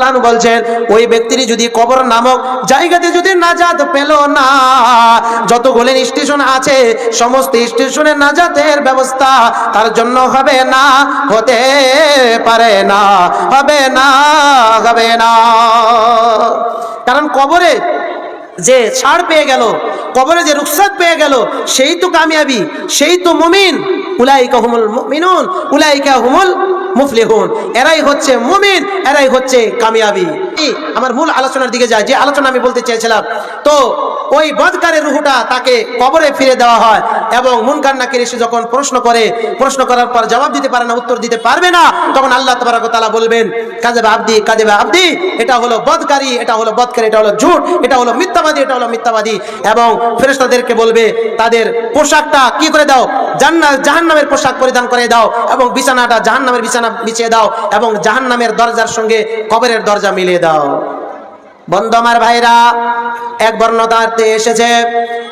তাআলা আনহু বলছেন, ওই ব্যক্তির যদি কবর নামক জায়গাতে যদি নাজাত পেল না, যতগুলো স্টেশন আছে সমস্ত স্টেশনে নাজাতের ব্যবস্থা তার জন্য হবে না, হতে পারে না, হবে না, হবে না। কারণ কবরে যে ছাড় পেয়ে গেল, কবরে যে রুখসাত পেয়ে গেল, সেই তো কামিয়াবি, সেই তো মুমিন। উলাইকা হুমুল মুমিনুন উলাইকা হুমুল মুফলিহুন, এরাই হচ্ছে মুমিন, এরাই হচ্ছে কামিয়াবি। আমার মূল আলোচনার দিকে যায়, যে আলোচনা আমি বলতে চেয়েছিলাম। তো ওই বদকারের রূহটা তাকে কবরে ফিরে দেওয়া হয় এবং মুনকার নাকির এসে যখন প্রশ্ন করে, প্রশ্ন করার পর জবাব দিতে পারে না, উত্তর দিতে পারবে না, তখন আল্লাহ তাবারক ওয়া তাআলা বলবেন, কাযাবা আবদি কাযাবা আবদি, এটা হলো বদকারী, এটা হলো বদকারী, এটা হলো ঝুট, এটা হলো মিথ্যাবাদী, এটা হলো মিথ্যাবাদী। এবং ফেরেশতাদেরকে বলবে তাদের পোশাকটা কি করে দাও, জাহান্নামের পোশাক পরিধান করে দাও এবং বিছানাটা জাহান্নামের বিছানা বিছিয়ে দাও এবং জাহান্নামের দরজার সঙ্গে কবরের দরজা মিলিয়ে দাও। বন্ধু আমার ভাইরা, এক বর্ণনাতে এসেছে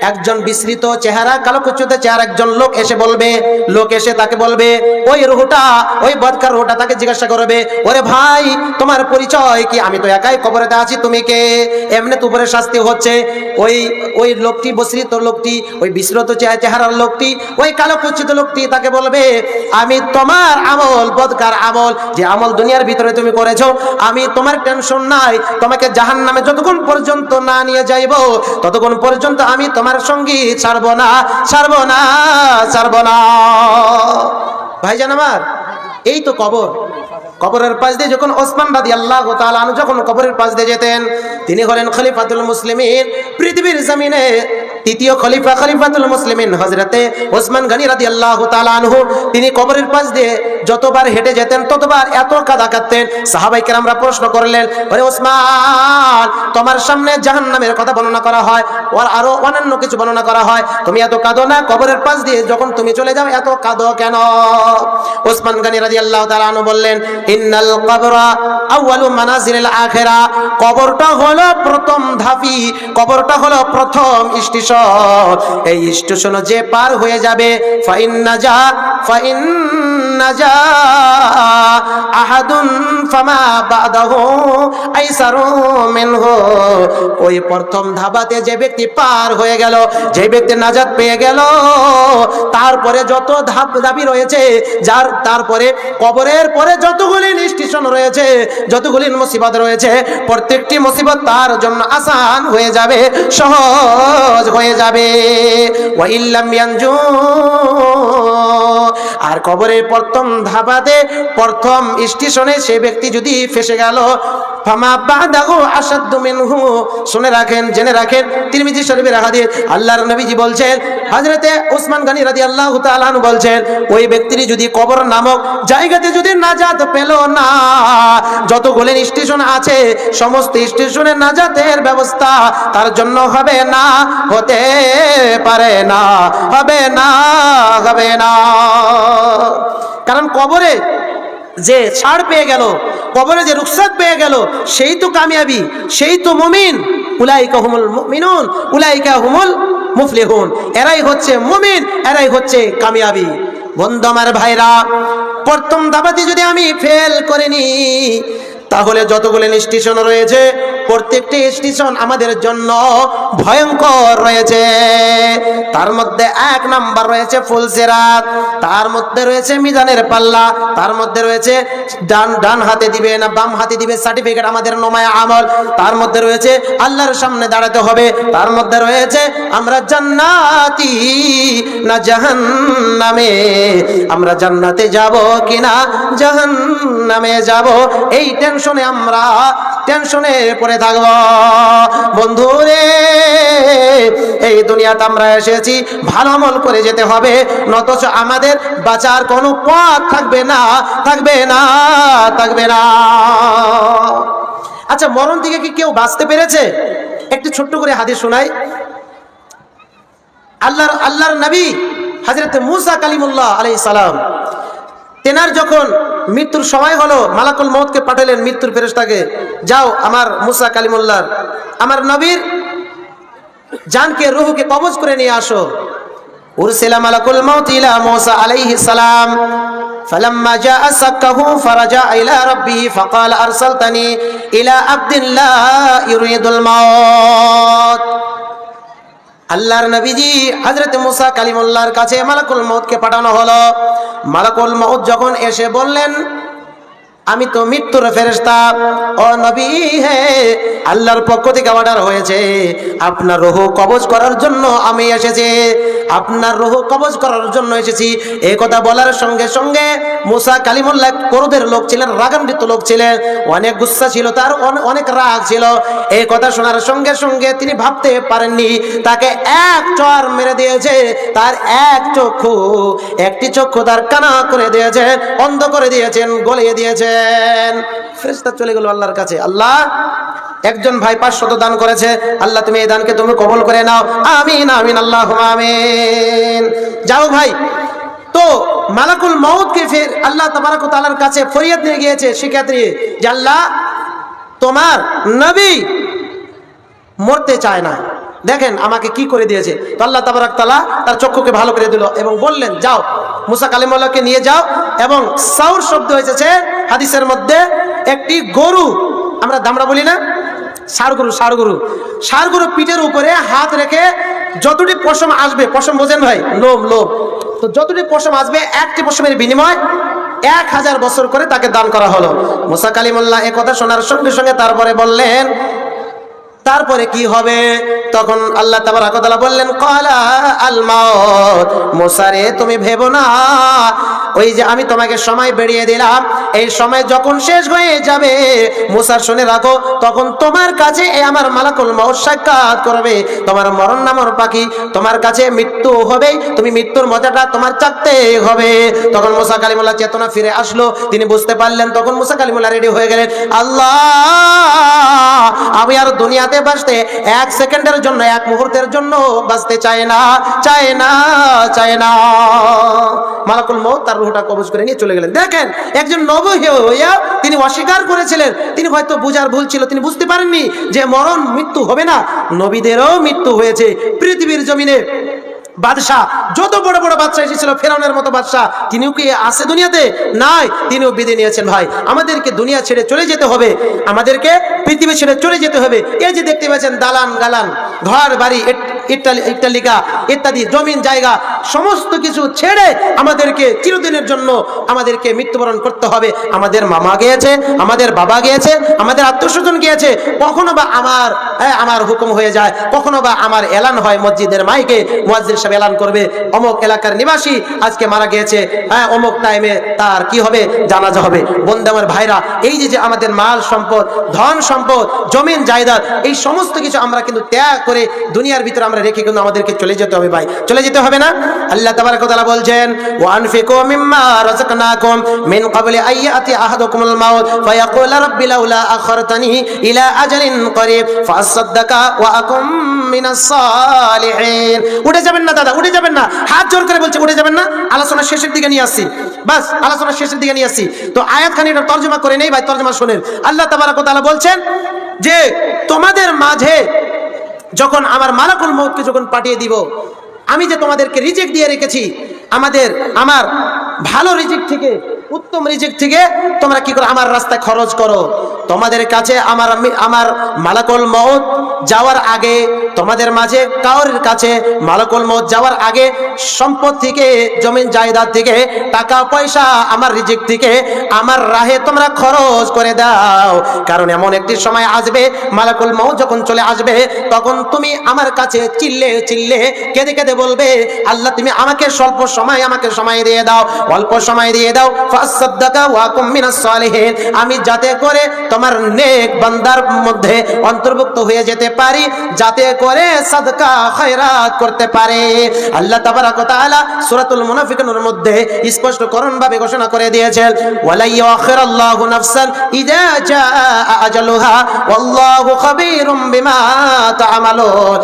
একজন বিস্মৃত চেহারা, কালো কুচুতে চেহারা একজন লোক এসে বলবে, লোক এসে তাকে বলবে, ওই রুহটা, ওই বদকার রুহটা তাকে জিজ্ঞাসা করবে, ওরে ভাই তোমার পরিচয় কি? আমি তো একাই কবরেতে আছি, তুমি কে? এমনি তো উপরে শাস্তি হচ্ছে। ওই লোকটি, বস্রিত লোকটি, ওই বিস্মৃত চেহারার লোকটি, ওই কালো কুচিত লোকটি তাকে বলবে, আমি তোমার আমল, বদকার আমল, যে আমল দুনিয়ার ভিতরে তুমি করেছো, আমি তোমার টেনশন নাই, তোমাকে জাহান্নামে যতক্ষণ পর্যন্ত না নিয়ে যাইব ততক্ষণ পর্যন্ত আমি তোমার সঙ্গী ছাড়বো না, ছাড়বো না, ছাড়বো না। ভাইজান আমার, এই তো কবর। কবরের পাশ দিয়ে যখন ওসমান রাদিয়াল্লাহু তাআলা আনহু যখন কবরের পাশ দিয়ে যেতেন, তিনি হলেন খলিফাতুল মুসলিমিন, পৃথিবীর জমিনে তৃতীয় খলিফা, খলিফাতুল মুসলিমিন হযরতে ওসমান গনি রাদিয়াল্লাহু তাআলা আনহু। তিনি কবরের পাশ দিয়ে যতবার হেঁটে যেতেন ততবার এত কাঁদা কাঁদতেন। সাহাবায়ে কেরামরা প্রশ্ন করলেন, ওরে ওসমান, তোমার সামনে জাহান্নামের কথা বর্ণনা করা হয়, আর আরো অন্যান্য কিছু বর্ণনা করা হয়, তুমি এত কাঁদো না, কবরের পাশ দিয়ে যখন তুমি চলে যাও এত কাঁদো কেন? ওসমান গনি রাদিয়াল্লাহু তাআলা আনহু বললেন, ইন্নাল কবরা আউয়ালু মানাজিলিল আখিরা, কবরটা হলো প্রথম ধাপি, কবরটা হলো প্রথম স্টেশন। এই স্টেশন যে পার হয়ে যাবে, ফাইন্নাজা আহাদুন ফামা বাদাহু আইসারু মিনহু, ওই প্রথম ধাবাতে যে ব্যক্তি পার হয়ে গেল, যে ব্যক্তি নাজাত পেয়ে গেল, তারপরে যত ধাপি রয়েছে, যার তারপরে কবরের পরে যতগুলি স্টেশন রয়েছে, যতগুলি মুসিবত রয়েছে, প্রত্যেকটি মুসিবত তার জন্য আসান হয়ে যাবে, সহজ হয়ে যাবে। ওয়া ইল্লাম ইয়ানজু, আর কবরের প্রথম ধাবাতে প্রথম স্টেশনে সে ব্যক্তি যদি ফেসে গেল, ফামা বাদাহু আসাদ্দু মিনহু, শুনে রাখেন, জেনে রাখেন, তিরমিজি শরীফের হাদিস, আল্লাহর নবীজি বলছেন, হযরতে ওসমান গনি রাদিয়াল্লাহু তাআলা আনহু বলছেন, ওই ব্যক্তির যদি কবর নামক জায়গাতে যদি নাজাত পেল না, যতগুলো স্টেশন আছে সমস্ত স্টেশনে নাজাতের ব্যবস্থা তার জন্য হবে না, হতে পারে না, হবে না, হবে না। কারণ কবরে যে ছাড় পেয়ে গেল, কবরে যে রুখসাত পেয়ে গেল, সেই তো কামিয়াবি, সেই তো মুমিন। উলাইকা হুমুল মুমিনুন উলাইকা হুমুল মুফলিহুন, এরাই হচ্ছে মুমিন, এরাই হচ্ছে কামিয়াবি। বন্ধু আমার ভাইরা, প্রথম ধাপে যদি আমি ফেল করিনি, তাহলে যতগুলো স্টেশন রয়েছে প্রত্যেকটি স্টেশন আমাদের জন্য ভয়ঙ্কর রয়েছে। তার মধ্যে এক নাম্বার রয়েছে ফুলসিরাত, তার মধ্যে রয়েছে মিজানের পাল্লা, তার মধ্যে রয়েছে ডান হাতে দিবে না বাম হাতে দিবে সার্টিফিকেট আমাদের নমায় আমল, তার মধ্যে রয়েছে আল্লাহর সামনে দাঁড়াতে হবে, তার মধ্যে রয়েছে আমরা জান্নাতি না জাহান্নামে, আমরা জান্নাতে যাব কিনা জাহান্নামে যাব, এই টেনশনে আমরা টেনশনে পড়ে থাকব। বন্ধুরে, এই দুনিয়াতে আমরা এসেছি ভালো আমল করে যেতে হবে, নতচ আমাদের বাঁচার কোনো পথ থাকবে না, থাকবে না, থাকবে না। আচ্ছা, মরণ থেকে কি কেউ বাঁচতে পেরেছে? একটু ছোট্ট করে হাদিস শোনাই। আল্লাহর নবী হযরত মুসা কালিমুল্লাহ আলাইহিস সালাম, তেনার যখন মৃত্যুর সময় হলো, মালাকুল মউতকে পাঠালেন, মৃত্যুর ফেরেশতাকে, যাও আমার মুসা কালিমুল্লাহ, আমার নবীর জানকে, রূহকে কবজ করে নিয়ে আসো। উরসিলা মালাকুল মউত ইলা মুসা আলাইহিস সালাম। فلما جاء سكه فرجع إلى ربه فقال أرسلتني إلى عبد لا يريد الموت আল্লাহর নবীজি হযরত মুসা কালিমুল্লাহর কাছে মালাকুল মউতকে পাঠানো হলো। মালাকুল মউত যখন এসে বললেন, আমি তো মৃত্যুর ফেরেশতা, ও নবী হে, আল্লাহর পক্ষ থেকে অর্ডার হয়েছে আপনার রূহ কবজ করার জন্য আমি এসেছি, আপনার রূহ কবজ করার জন্য এসেছি। এই কথা বলার সঙ্গে সঙ্গে মুসা কালিমুল্লাহ ক্রোধের লোক ছিলেন, রাগান্বিত লোক ছিলেন, অনেক গুসা ছিল, তার অনেক রাগ ছিল। এই কথা শোনার সঙ্গে সঙ্গে তিনি ভাবতে পারেননি তাকে এক চড় মেরে দিয়েছে, তার একটি চক্ষু তার কানা করে দিয়েছেন, অন্ধ করে দিয়েছেন, গলিয়ে দিয়েছেন। ফেরেশতা চলে গেল আল্লাহর কাছে। আল্লাহ, একজন ভাই 500 দান করেছে, আল্লাহ তুমি এই দানকে তুমি কবুল করে নাও, আমিন আমিন আল্লাহুম্মা আমিন। যাও ভাই। তো মালাকুল মউতকে ফের আল্লাহ তাবারক ওয়া তাআলার কাছে ফরিয়াদ নিয়ে গিয়েছে, শিকায়ত নিয়ে, যে আল্লাহ, তোমার নবী মরতে চায় না, দেখেন আমাকে কি করে দিয়েছে। তো আল্লাহ তাবারক তাআলা তার চক্ষুকে ভালো করে দিল এবং বললেন, যাও মুসা কালিমুল্লাহকে নিয়ে যাও। এবং সাউর শব্দ হয়েছে হাদিসের মধ্যে, একটি গরু, আমরা দামড়া বলি না, ষাড় গরু পিঠের উপরে হাত রেখে যতটি পশম আসবে, পশম বোঝেন ভাই, লোম, তো যতটি পশম আসবে একটি পশমের বিনিময় 1000 বছর করে তাকে দান করা হলো। মুসা কালিমুল্লাহ এ কথা শোনার সঙ্গে সঙ্গে তারপরে বললেন, তারপরে কি হবে? তখন আল্লাহ তাবারক ওয়া তাআলা বললেন, ক্বালা আল মাউত, মুসা রে তুমি ভেবো না, ওই যে আমি তোমাকে সময় বেরিয়ে দিলাম, এই সময় যখন শেষ হয়ে যাবে, মুসা শুনে রাখো, তখন তোমার কাছে এই আমার মালাকুল মউত সাক্ষাৎ করবে, তোমার মরণ নামর পাখি, তোমার কাছে মৃত্যু হবে, তুমি মৃত্যুর মজাটা তোমার চাকতে হবে। তখন মুসা কালিমুল্লাহ চেতনা ফিরে আসলো, তিনি বুঝতে পারলেন। তখন মুসা কালিমুল্লাহ রেডি হয়ে গেলেন, আল্লাহ, আমি আর দুনিয়াতে বাঁচতে 1 সেকেন্ডের জন্য, 1 মুহূর্তের জন্য বাঁচতে চাই না। মালাকুল মউত তার রূহটা কবজ করে নিয়ে চলে গেলেন। দেখেন, একজন নবী হইয়া তিনি অস্বীকার করেছিলেন, তিনি হয়তো বুঝার ভুল ছিল, তিনি বুঝতে পারেননি যে মরণ মৃত্যু হবে না, নবীদেরও মৃত্যু হয়েছে। পৃথিবীর জমিনে বাদশাহ, যত বড় বড় বাদশাহ এসেছিল, ফেরাউনের মতো বাদশাহ, তিনিও কি আছে দুনিয়াতে? নাই, তিনিও বিদায় নিয়েছেন। ভাই, আমাদেরকে দুনিয়া ছেড়ে চলে যেতে হবে, আমাদেরকে পৃথিবী ছেড়ে চলে যেতে হবে। এই যে দেখতে পাচ্ছেন দালান গালান, ঘর বাড়ি, ইত্যালিকা ইত্যাদি জমিন জায়গা, সমস্ত কিছু ছেড়ে আমাদেরকে চিরদিনের জন্য আমাদেরকে মৃত্যুবরণ করতে হবে। আমাদের মামা গিয়েছে, আমাদের বাবা গিয়েছে, আমাদের আত্মীয়স্বজন গিয়েছে, কখনো বা আমার হুকুম হয়ে যায়, কখনো বা আমার এলান হয় মসজিদের মাইকে, মুয়াজ্জিন সাহেব এলান করবে, অমুক এলাকার নিবাসী আজকে মারা গিয়েছে, অমুক টাইমে তার কি হবে, জানাজা হবে। বন্ধু আমার ভাইরা, এই যে আমাদের মাল সম্পদ, ধন সম্পদ, জমিন জায়দাদ, এই সমস্ত কিছু আমরা কিন্তু ত্যাগ করে দুনিয়ার ভিতরে আমরা রেখে কিন্তু আমাদেরকে চলে যেতে হবে। ভাই, চলে যেতে হবে না? আল্লাহ তাবারক ওয়া তাআলা বলছেন, ওয়া আনফিকু মিম্মা রাযাকনাকুম মিন ক্বাবলি আইয়াতি আহাদুকুমুল মাউত ফায়াকুল রাব্বি লাউলা আখারতানি ইলা আজালিন করিব ফাসাদদাকা ওয়া আকুম মিনাস সালিহিন। উঠে যাবেন না দাদা, উঠে যাবেন না, হাত জোর করে বলছে উঠে যাবেন না। আলোচনা শেষের দিকে নিয়ে আসছি, বাস আলোচনা শেষের দিকে নিয়ে আসছি। তো আয়াতখানি এটা তরজমা করে নেই ভাই, তরজমা শুনেন। আল্লাহ তাবারক ওয়া তাআলা বলছেন যে তোমাদের মাঝে যখন আমার মালাকুল মউতকে যখন পাঠিয়ে দিব, আমি যে তোমাদেরকে রিজিক দিয়ে রেখেছি, আমার ভালো রিজিক থেকে, উত্তম রিজিক থেকে তোমরা কি করো, আমার রাস্তায় খরচ করো। তোমাদের কাছে আমার মালাকুল মউত যাওয়ার আগে, তোমাদের মাঝে কাউরির কাছে মালাকুল মউত যাওয়ার আগে সম্পদ থেকে, জমিন জায়দাদ থেকে, টাকা পয়সা, আমার রিজিক থেকে আমার রাহে তোমরা খরচ করে দাও। কারণ এমন একটি সময় আসবে, মালাকুল মউত যখন চলে আসবে, তখন তুমি আমার কাছে চিল্লে কেঁদে কেঁদে বলবে, আল্লাহ তুমি আমাকে স্বল্প সময়, আমাকে সময় দিয়ে দাও, অল্প সময় দিয়ে দাও, ফাসাদদাকা ওয়া কুম মিনাস সালিহিন, আমি যাতে করে তোমার নেক বান্দার মধ্যে অন্তর্ভুক্ত হয়ে যেতে পারি, যাতে করে সাদকা খয়রাত করতে পারে। আল্লাহ তাবারক ওয়া তাআলা সূরাতুল মুনাফিকুনের মধ্যে স্পষ্টকরণ ভাবে ঘোষণা করে দিয়েছেন, ওয়ালা ইউআখিরুল্লাহু নাফসান ইযা জাআ আজালুহা ওয়াল্লাহু খাবীরুম বিমা তা'মালুন।